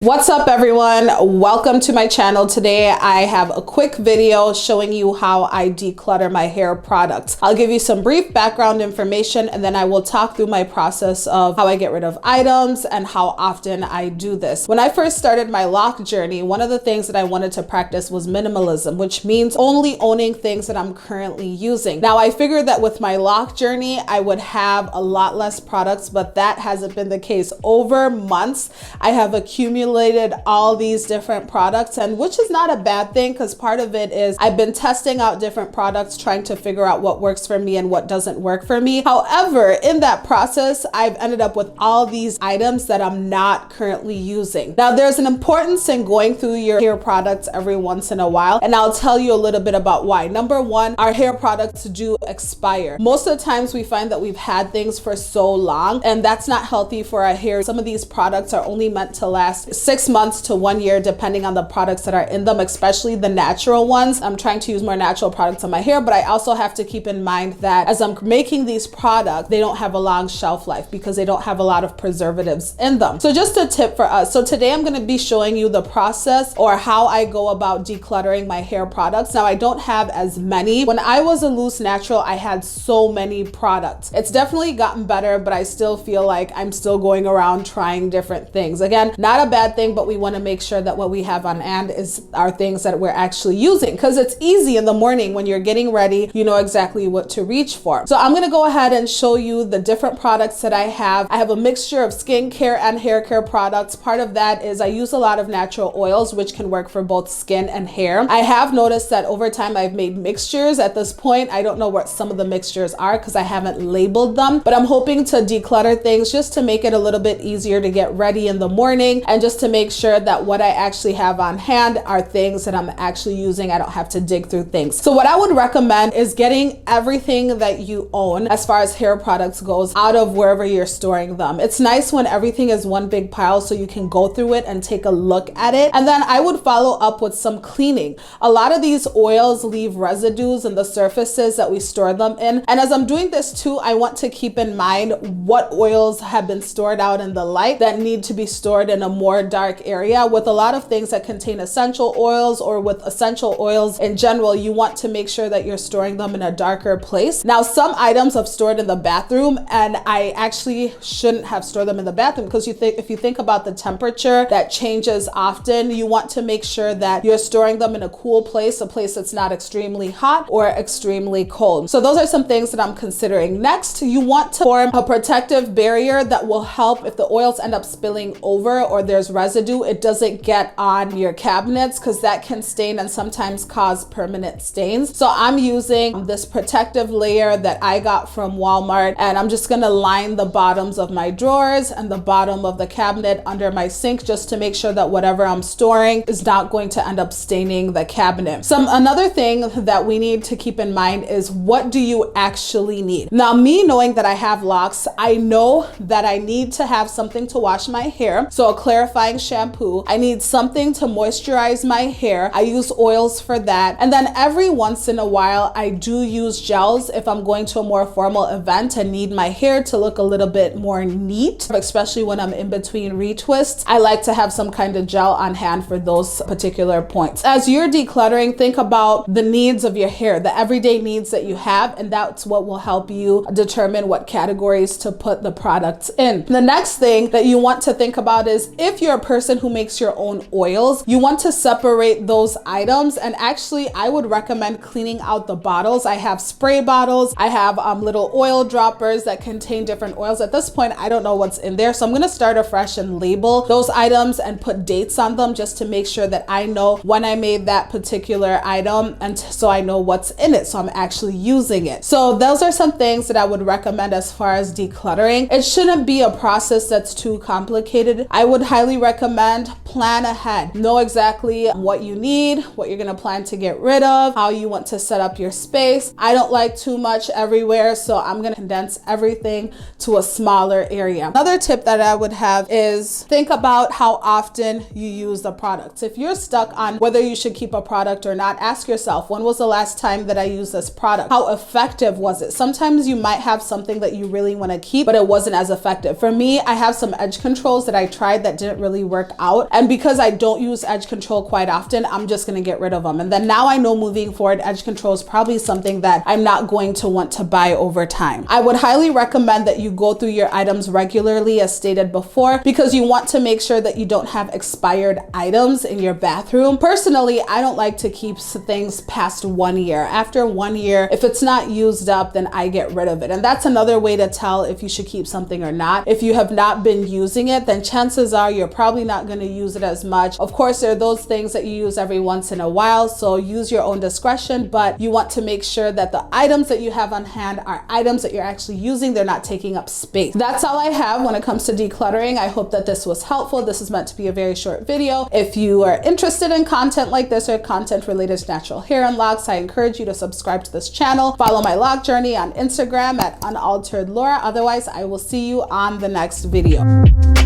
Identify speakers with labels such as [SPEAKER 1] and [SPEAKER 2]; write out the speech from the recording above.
[SPEAKER 1] What's up everyone? Welcome to my channel. Today I have a quick video showing you how I declutter my hair products. I'll give you some brief background information and then I will talk through my process of how I get rid of items and how often I do this. When I first started my lock journey, one of the things that I wanted to practice was minimalism, which means only owning things that I'm currently using. Now I figured that with my lock journey, I would have a lot less products, but that hasn't been the case. Over months, I have accumulated all these different products, and which is not a bad thing because part of it is I've been testing out different products, trying to figure out what works for me and what doesn't work for me. However, in that process, I've ended up with all these items that I'm not currently using. Now, there's an importance in going through your hair products every once in a while, and I'll tell you a little bit about why. Number one, our hair products do expire. Most of the times we find that we've had things for so long, and that's not healthy for our hair. Some of these products are only meant to last 6 months to 1 year, depending on the products that are in them, especially the natural ones. I'm trying to use more natural products on my hair, but I also have to keep in mind that as I'm making these products, they don't have a long shelf life because they don't have a lot of preservatives in them. So just a tip for us. So today I'm going to be showing you the process or how I go about decluttering my hair products. Now I don't have as many. When I was a loose natural, I had so many products. It's definitely gotten better, but I still feel like I'm still going around trying different things. Again, not a bad thing, but we want to make sure that what we have on hand are things that we're actually using, because it's easy in the morning when you're getting ready, you know exactly what to reach for. So I'm going to go ahead and show you the different products that I have. I have a mixture of skincare and hair care products. Part of that is I use a lot of natural oils, which can work for both skin and hair. I have noticed that over time I've made mixtures. At this point, I don't know what some of the mixtures are because I haven't labeled them, but I'm hoping to declutter things just to make it a little bit easier to get ready in the morning and just to make sure that what I actually have on hand are things that I'm actually using. I don't have to dig through things. So what I would recommend is getting everything that you own as far as hair products goes out of wherever you're storing them. It's nice when everything is one big pile so you can go through it and take a look at it. And then I would follow up with some cleaning. A lot of these oils leave residues in the surfaces that we store them in. And as I'm doing this too, I want to keep in mind what oils have been stored out in the light that need to be stored in a more dark area. With a lot of things that contain essential oils or with essential oils in general, you want to make sure that you're storing them in a darker place. Now, some items I've stored in the bathroom, and I actually shouldn't have stored them in the bathroom because if you think about the temperature that changes often, you want to make sure that you're storing them in a cool place, a place that's not extremely hot or extremely cold. So those are some things that I'm considering. Next, you want to form a protective barrier that will help if the oils end up spilling over or there's residue, it doesn't get on your cabinets because that can stain and sometimes cause permanent stains. So I'm using this protective layer that I got from Walmart, and I'm just going to line the bottoms of my drawers and the bottom of the cabinet under my sink just to make sure that whatever I'm storing is not going to end up staining the cabinet. Another thing that we need to keep in mind is, what do you actually need? Now, me knowing that I have locks, I know that I need to have something to wash my hair. So a clarifying shampoo. I need something to moisturize my hair. I use oils for that. And then every once in a while, I do use gels if I'm going to a more formal event and need my hair to look a little bit more neat, especially when I'm in between retwists. I like to have some kind of gel on hand for those particular points. As you're decluttering, think about the needs of your hair, the everyday needs that you have, and that's what will help you determine what categories to put the products in. The next thing that you want to think about is, if you're a person who makes your own oils, you want to separate those items. And actually, I would recommend cleaning out the bottles. I have spray bottles. I have little oil droppers that contain different oils. At this point, I don't know what's in there. So I'm going to start afresh and label those items and put dates on them just to make sure that I know when I made that particular item, and so I know what's in it, so I'm actually using it. So those are some things that I would recommend as far as decluttering. It shouldn't be a process that's too complicated. I would highly recommend plan ahead. Know exactly what you need, what you're going to plan to get rid of, how you want to set up your space. I don't like too much everywhere, so I'm going to condense everything to a smaller area. Another tip that I would have is think about how often you use the products. If you're stuck on whether you should keep a product or not, ask yourself, when was the last time that I used this product? How effective was it? Sometimes you might have something that you really want to keep, but it wasn't as effective. For me, I have some edge controls that I tried that didn't really really work out. And because I don't use edge control quite often, I'm just gonna get rid of them. And then now I know moving forward, edge control is probably something that I'm not going to want to buy over time. I would highly recommend that you go through your items regularly, as stated before, because you want to make sure that you don't have expired items in your bathroom. Personally, I don't like to keep things past 1 year. After 1 year, if it's not used up, then I get rid of it. And that's another way to tell if you should keep something or not. If you have not been using it, then chances are you're probably not going to use it as much. Of course, there are those things that you use every once in a while, so use your own discretion, but you want to make sure that the items that you have on hand are items that you're actually using. They're not taking up space. That's all I have when it comes to decluttering. I hope that this was helpful. This is meant to be a very short video. If you are interested in content like this or content related to natural hair unlocks, I encourage you to subscribe to this channel. Follow my lock journey on Instagram at unaltered Laura. Otherwise, I will see you on the next video.